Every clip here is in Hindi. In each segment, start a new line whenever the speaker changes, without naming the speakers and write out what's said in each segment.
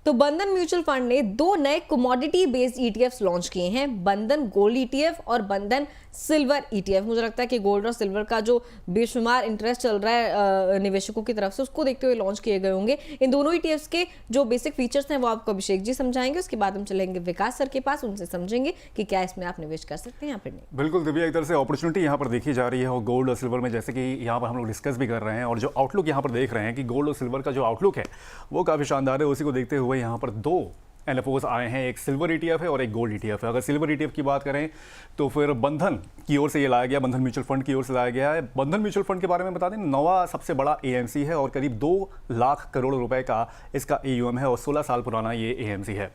तो बंधन म्यूचुअल फंड ने 2 नए कमोडिटी बेस्ड ईटीएफ्स लॉन्च किए हैं, बंधन गोल्ड ईटीएफ और बंधन सिल्वर ईटीएफ। मुझे लगता है कि गोल्ड और सिल्वर का जो बेशुमार इंटरेस्ट चल रहा है निवेशकों की तरफ से, उसको देखते हुए लॉन्च किए गए होंगे। इन दोनों ईटीएफ्स के जो बेसिक फीचर्स हैं वो आपको अभिषेक जी समझाएंगे, उसके बाद हम चलेंगे विकास सर के पास, उनसे समझेंगे कि क्या इसमें आप निवेश कर सकते हैं या फिर नहीं।
बिल्कुल दिव्या, एक तरह से अपॉर्चुनिटी यहाँ पर देखी जा रही है और गोल्ड और सिल्वर में, जैसे कि यहाँ पर हम लोग डिस्कस भी कर रहे हैं और जो आउटलुक यहाँ पर देख रहे हैं कि गोल्ड और सिल्वर का जो आउटलुक है वो काफ़ी शानदार है। उसी को देखते हुए यहाँ पर 2 एनएफओस आए हैं, एक सिल्वर ईटीएफ है और एक गोल्ड ईटीएफ है। अगर सिल्वर ईटीएफ की बात करें तो फिर बंधन की ओर से ये लाया गया, बंधन म्यूचुअल फंड की ओर से लाया गया है। बंधन म्यूचुअल फंड के बारे में बता दें, 9वां सबसे बड़ा एएमसी है और करीब 2 लाख करोड़ रुपए का इसका एयूएम है और 16 साल पुराना ये एएमसी है।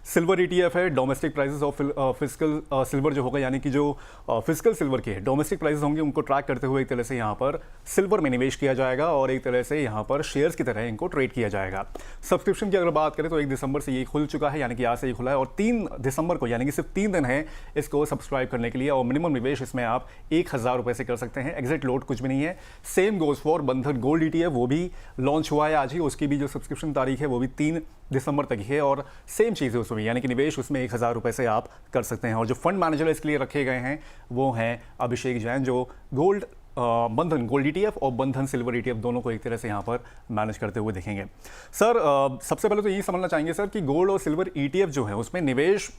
सिल्वर ईटीएफ है, domestic prices of physical silver जो होगा, यानी कि जो फिजिकल सिल्वर के डोमेस्टिक प्राइसेस होंगे उनको ट्रैक करते हुए एक तरह से यहाँ पर सिल्वर में निवेश किया जाएगा और एक तरह से यहाँ पर शेयर्स की तरह इनको ट्रेड किया जाएगा। सब्सक्रिप्शन की अगर बात करें तो 1 दिसंबर से ये खुल चुका है, यानी कि आज से ये खुला है और 3 दिसंबर को, यानी कि सिर्फ 3 दिन है इसको सब्सक्राइब करने के लिए और मिनिमम निवेश इसमें आप 1000 रुपये से कर सकते हैं। एग्जिट लोड कुछ भी नहीं है। सेम गोज फॉर बंधन गोल्ड ईटीएफ, वो भी लॉन्च हुआ है आज ही, उसकी भी जो सब्सक्रिप्शन तारीख है वो भी 3 दिसंबर तक है और सेम चीज़ है उसमें, यानी कि निवेश उसमें 1000 रुपये से आप कर सकते हैं। और जो फंड मैनेजर इसके लिए रखे गए हैं वो हैं अभिषेक जैन, जो गोल्ड बंधन गोल्ड ईटीएफ और बंधन सिल्वर ईटीएफ दोनों को एक तरह से यहाँ पर मैनेज करते हुए दिखेंगे। सर, सबसे पहले तो यही समझना चाहेंगे सर कि गोल्ड और सिल्वर ईटीएफ जो है उसमें निवेश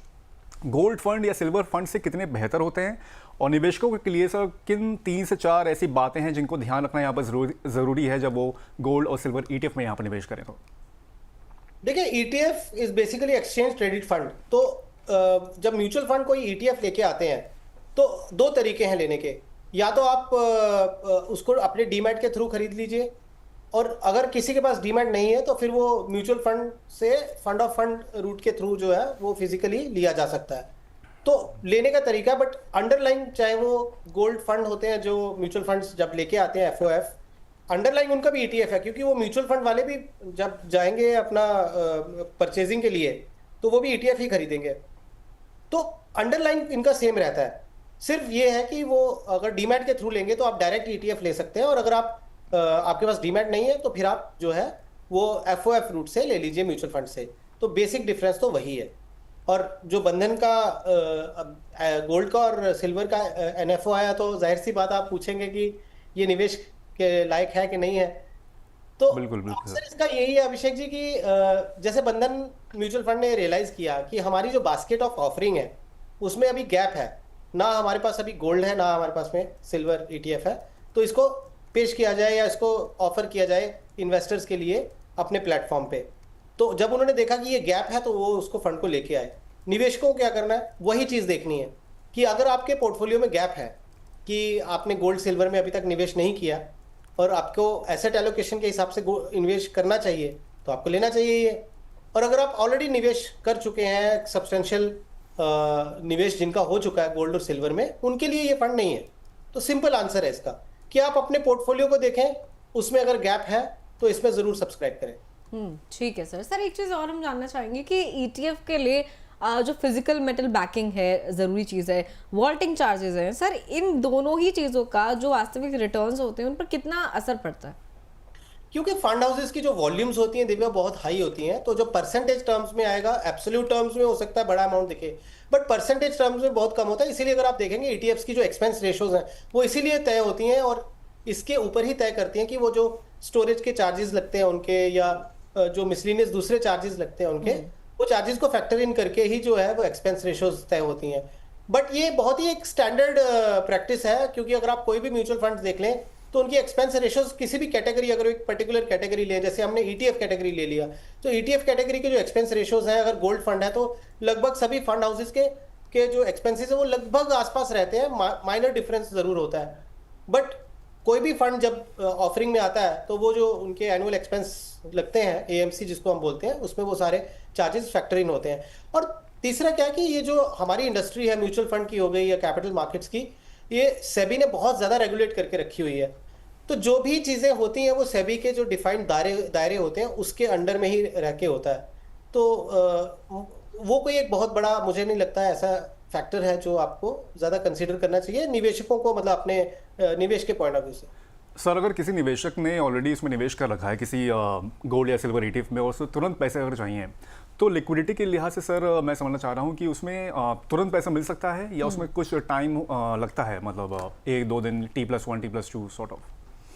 गोल्ड फंड या सिल्वर फंड से कितने बेहतर होते हैं और निवेशकों के लिए सर किन 3 से 4 ऐसी बातें हैं जिनको ध्यान रखना यहाँ पर ज़रूरी है जब वो गोल्ड और सिल्वर ईटीएफ में यहाँ पर निवेश करें? तो
देखिए, ETF is basically exchange traded fund. तो जब म्यूचुअल फंड कोई ईटीएफ लेके आते हैं तो 2 तरीके हैं लेने के। या तो आप उसको अपने डीमैट के थ्रू खरीद लीजिए, और अगर किसी के पास डीमैट नहीं है तो फिर वो म्यूचुअल फंड से फंड ऑफ फंड रूट के थ्रू जो है वो फिजिकली लिया जा सकता है। तो लेने का तरीका, बट अंडरलाइन चाहे वो गोल्ड फंड होते हैं जो म्यूचुअल फंड्स जब लेके आते हैं एफओएफ, अंडरलाइन उनका भी ईटीएफ है, क्योंकि वो म्यूचुअल फंड वाले भी जब जाएंगे अपना परचेजिंग के लिए तो वो भी ईटीएफ ही खरीदेंगे। तो अंडरलाइन इनका सेम रहता है, सिर्फ ये है कि वो अगर डीमैट के थ्रू लेंगे तो आप डायरेक्ट ईटीएफ ले सकते हैं, और अगर आप आपके पास डीमैट नहीं है तो फिर आप जो है वो एफओएफ रूट से ले लीजिए म्यूचुअल फंड से। तो बेसिक डिफरेंस तो वही है। और जो बंधन का गोल्ड का और सिल्वर का एनएफओ आया, तो जाहिर सी बात आप पूछेंगे कि ये निवेश के लायक है कि नहीं है। तो
बिल्कुल
अक्सर इसका यही है अभिषेक जी कि जैसे बंधन म्यूचुअल फंड ने रियलाइज किया कि हमारी जो बास्केट ऑफ ऑफरिंग है उसमें अभी गैप है, ना हमारे पास अभी गोल्ड है ना हमारे पास में सिल्वर ईटीएफ है, तो इसको पेश किया जाए या इसको ऑफर किया जाए इन्वेस्टर्स के लिए अपने प्लेटफॉर्म पे। तो जब उन्होंने देखा कि ये गैप है तो वो उसको फंड को लेके आए। निवेशकों को क्या करना है, वही चीज़ देखनी है कि अगर आपके पोर्टफोलियो में गैप है कि आपने गोल्ड सिल्वर में अभी तक निवेश नहीं किया और आपको एसेट एलोकेशन के हिसाब से इन्वेस्ट करना चाहिए तो आपको लेना चाहिए ये। और अगर आप ऑलरेडी निवेश कर चुके हैं, सब्सटेंशियल निवेश जिनका हो चुका है गोल्ड और सिल्वर में, उनके लिए ये फंड नहीं है। तो सिंपल आंसर है इसका कि आप अपने पोर्टफोलियो को देखें, उसमें अगर गैप है तो इसमें ज़रूर सब्सक्राइब करें।
ठीक है सर। एक चीज़ और हम जानना चाहेंगे कि ईटीएफ के लिए जो फिजिकल मेटल बैकिंग है, ज़रूरी चीज़ है, वॉल्टिंग चार्जेस हैं सर, इन दोनों ही चीज़ों का जो वास्तविक रिटर्न्स होते हैं उन पर कितना असर पड़ता है?
क्योंकि फंड हाउसेस की जो वॉल्यूम्स होती हैं दिव्या बहुत हाई होती हैं, तो जो परसेंटेज टर्म्स में आएगा, एब्सोल्यूट टर्म्स में हो सकता है बड़ा अमाउंट दिखे, बट परसेंटेज टर्म्स में बहुत कम होता है। इसीलिए अगर आप देखेंगे ईटीएफ्स की जो एक्सपेंस रेशोज हैं वो इसीलिए तय होती हैं और इसके ऊपर ही तय करती हैं कि वो जो स्टोरेज के चार्जेस लगते हैं उनके, या जो मिसलिनियस दूसरे चार्जेस लगते हैं उनके, वो चार्जेस को फैक्टर इन करके ही जो है वो एक्सपेंस रेशोज तय होती हैं। बट ये बहुत ही एक स्टैंडर्ड प्रैक्टिस है, क्योंकि अगर आप कोई भी म्यूचुअल फंड देख लें तो उनकी एक्सपेंस रेशोज किसी भी कैटेगरी, अगर एक पर्टिकुलर कैटेगरी लें, जैसे हमने ईटीएफ कैटेगरी ले लिया, तो ईटीएफ कैटेगरी के जो एक्सपेंस रेशोज हैं, अगर गोल्ड फंड है तो लगभग सभी फंड हाउसेस के जो एक्सपेंसेस है वो लगभग आसपास रहते हैं, माइनर डिफरेंस जरूर होता है। बट कोई भी फंड जब ऑफरिंग में आता है तो वो जो उनके एनुअल एक्सपेंस लगते हैं, एएमसी जिसको हम बोलते हैं, उसमें वो सारे चार्जेस फैक्टर इन होते हैं। और तीसरा क्या कि ये जो हमारी इंडस्ट्री है म्यूचुअल फंड की हो गई या कैपिटल मार्केट्स की, ये सेबी ने बहुत ज़्यादा रेगुलेट करके रखी हुई है। तो जो भी चीज़ें होती हैं वो सेबी के जो डिफाइंड दायरे होते हैं उसके अंडर में ही रह के होता है। तो वो कोई एक बहुत बड़ा मुझे नहीं लगता है ऐसा फैक्टर है जो आपको ज़्यादा कंसीडर करना चाहिए निवेशकों को, मतलब अपने निवेश के पॉइंट ऑफ व्यू से।
सर, अगर किसी निवेशक ने ऑलरेडी इसमें निवेश कर रखा है किसी गोल्ड या सिल्वर ईटीएफ में और उसको तुरंत पैसे अगर चाहिए तो लिक्विडिटी के लिहाज से सर मैं समझना चाह रहा हूँ कि उसमें तुरंत पैसा मिल सकता है या उसमें कुछ टाइम लगता है, मतलब 1-2 दिन, T+1 T+2 sort of?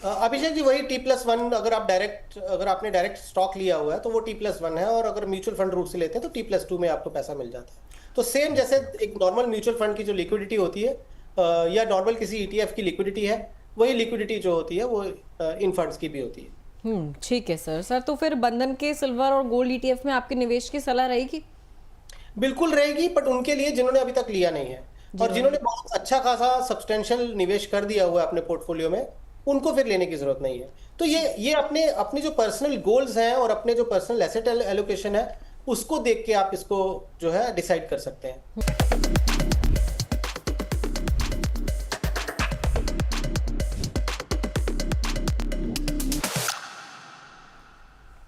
Abhishek ji, वही T+1, अगर आपने डायरेक्ट स्टॉक लिया हुआ है तो वो T+1 है, और अगर म्यूचुअल फंड रूट से लेते हैं तो T+2 में आपको पैसा मिल जाता है। तो सेम जैसे एक नॉर्मल म्यूचुअल फंड की जो लिक्विडिटी होती है या नॉर्मल किसी ETF की लिक्विडिटी है, वही लिक्विडिटी जो होती है वो इन फंड्स की भी होती है।
ठीक है सर। तो फिर बंधन के सिल्वर और गोल्ड ETF में आपके निवेश की सलाह रहेगी?
बिल्कुल रहेगी, बट उनके लिए जिन्होंने अभी तक लिया नहीं है और जिन्होंने बहुत अच्छा खासा सब्सटेंशियल निवेश कर दिया हुआ है अपने पोर्टफोलियो में, उनको फिर लेने की जरूरत नहीं है। तो ये अपने जो पर्सनल गोल्स हैं और अपने जो पर्सनल एसेट एलोकेशन है, उसको देख के आप इसको जो है डिसाइड कर सकते हैं।